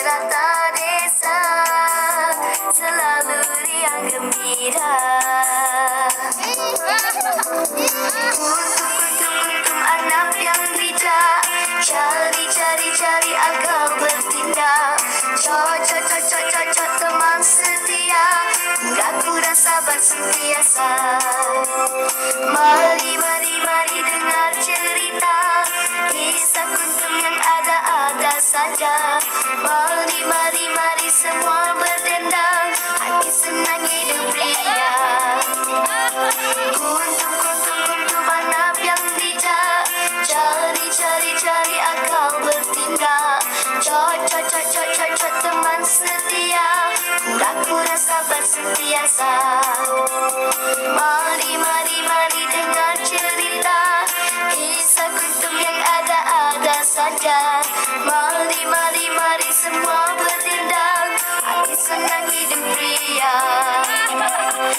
wisata desa selalu riang gembira. Kuntum anak yang bijak, cari akal bertindak. Cocok teman setia, kuda sabar sentiasa. Mari dengar cerita kisah kuntum yang ada saja. Mari semua berdendang, hati senang hidup ria. Kuntum anak yang bijak, cari akal bertindak. Cocok teman setia, kuda sabar sentiasa. Mari dengar cerita kisah kuntum yang ada saja. Mari semua berdendang, hati senang hidup ria.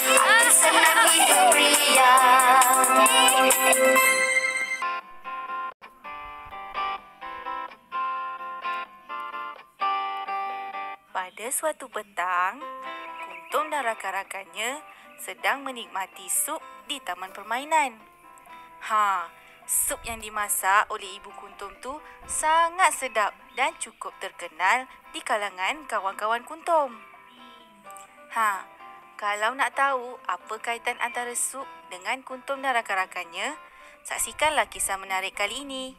Hati senang hidup ria. Pada suatu petang, Kuntum dan rakan-rakannya sedang menikmati sup di taman permainan. Sup yang dimasak oleh Ibu Kuntum tu sangat sedap dan cukup terkenal di kalangan kawan-kawan Kuntum. Kalau nak tahu apa kaitan antara sup dengan Kuntum dan rakan-rakannya, saksikanlah kisah menarik kali ini.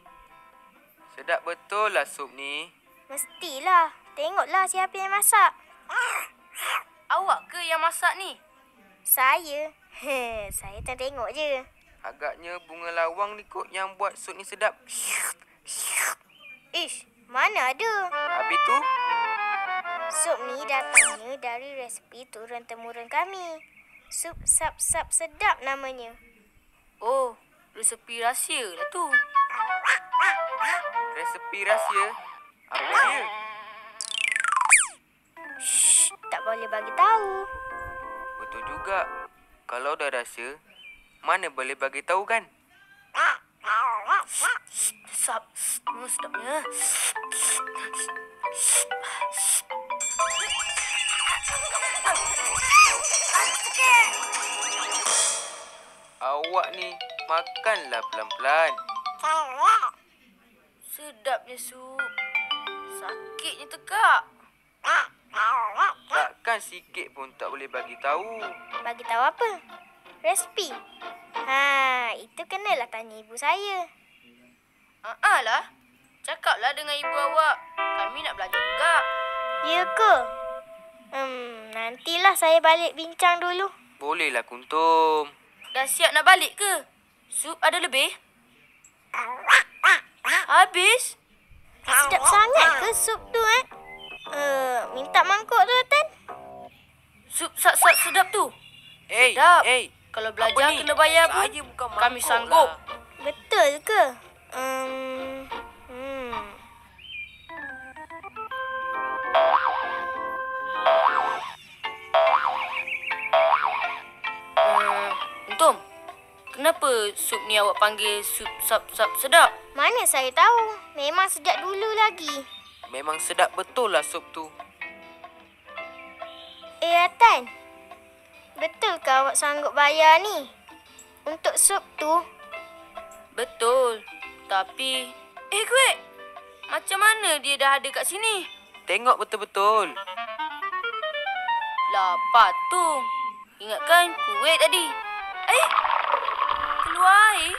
Sedap betul lah sup ni. Mestilah. Tengoklah siapa yang masak. Awak ke yang masak ni? Saya. Saya tengok je. Agaknya bunga lawang ni kot yang buat sup ni sedap. Ish, mana ada? Habis tu? Sup ni datangnya dari resipi turun-temurun kami. Sup sap-sap sedap namanya. Oh, resepi rahsia lah tu. Resepi rahsia? Apa dia? Shh, tak boleh bagi tahu. Betul juga. Kalau dah rahsia, mana boleh bagi tahu kan? Sedapnya. Awak ni makanlah pelan-pelan. Sedapnya sup. Sakitnya tekak. Takkan sikit pun tak boleh bagi tahu. Bagi tahu apa? Resipi. Itu kenalah tanya ibu saya. Lah. Cakaplah dengan ibu awak. Kami nak belajar juga. Ya ke? Nantilah saya balik bincang dulu. Bolehlah Kuntum. Dah siap nak balik ke? Sup ada lebih? Habis? Sedap sangat ke sup tu, minta mangkuk tu, Tan. Sup sedap tu. Sedap. Kalau belajar kena bayar pun. Saya bukan kami mangkuk sanggup. lah. Betul ke? Untung, kenapa sup ni awak panggil sup sap sedap? Mana saya tahu. Memang sejak dulu lagi. Memang sedap betul lah sup tu. Tan. Betul ke awak sanggup bayar ni? Untuk sup tu? Betul. Tapi... Kuek! Macam mana dia dah ada kat sini? Tengok betul-betul. Lah, patung. Ingatkan kuek tadi. Keluar air.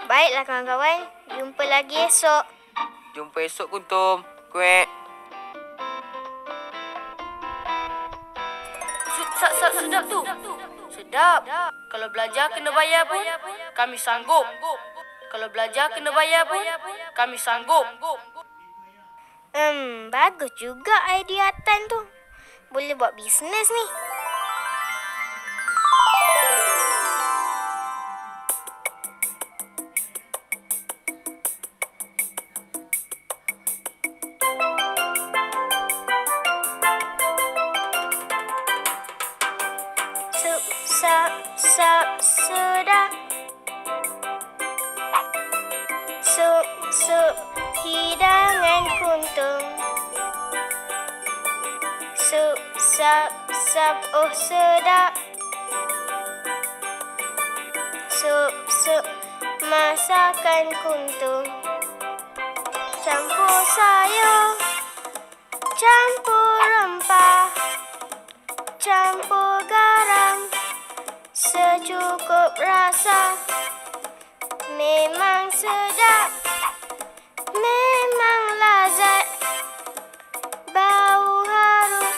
Baiklah kawan-kawan. Jumpa lagi esok. Jumpa esok Kuntum. Kuek. Sup sedap tu. Sedap. Kalau belajar kena bayar pun, kami sanggup. Kalau belajar kena bayar pun, kami sanggup. Bagus juga idea Tan tu. Boleh buat bisnes ni. Sup Sup hidangan kuntum. Sup sap sap oh sedap. Sup masakan kuntum. Campur sayur, campur rempah, campur garam secukup rasa. Memang sedap, memang lazat. Bau harum,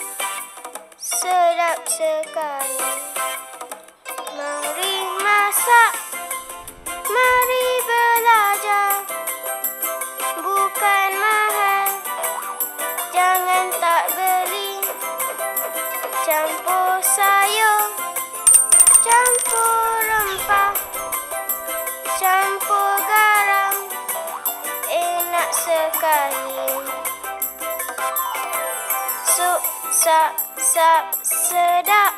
sedap sekali. Mari masak, mari belajar. Bukan mahal, jangan tak beli. Campur sayur, campur rempah, campur garam, enak sekali. Sup sap sap sedap.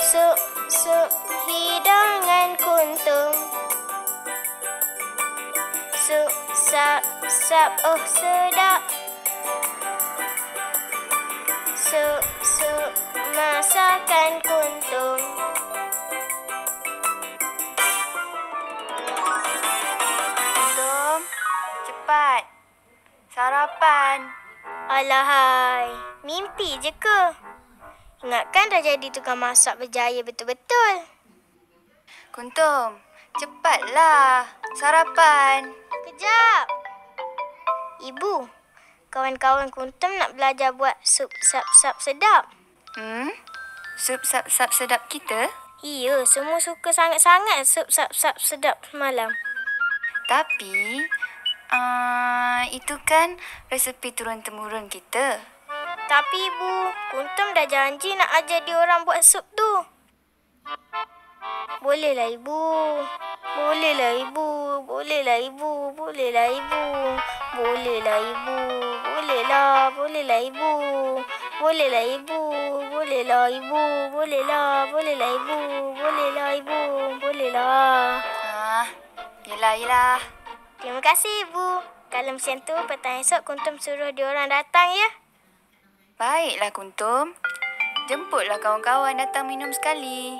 Sup hidangan kuntum. Sup sap sap oh sedap. Sup masakan kuntum. Kuntum, cepat. Sarapan. Alahai, mimpi je ke? Ingatkan dah jadi tukang masak berjaya betul-betul. Kuntum, cepatlah. Sarapan. Kejap. Ibu, kawan-kawan kuntum nak belajar buat sup sap-sap sedap. Sup sap-sap sedap kita? Ya, semua suka sangat-sangat sup sap-sap sedap semalam. Tapi, itu kan resepi turun-temurun kita. Tapi Ibu, kuntum dah janji nak ajar dia orang buat sup tu. Bolehlah Ibu. Bolehlah Ibu. Bolehlah Ibu. Bolehlah Ibu. Bolehlah Ibu. Bolehlah. Bolehlah Ibu. Bolehlah Ibu. Bolehlah Ibu. Bolehlah. Bolehlah Ibu. Bolehlah Ibu. Bolehlah. Yelah. Terima kasih Ibu. Kalau macam tu, petang esok kuntum suruh dia orang datang ya. Baiklah Kuntum. Jemputlah kawan-kawan datang minum sekali.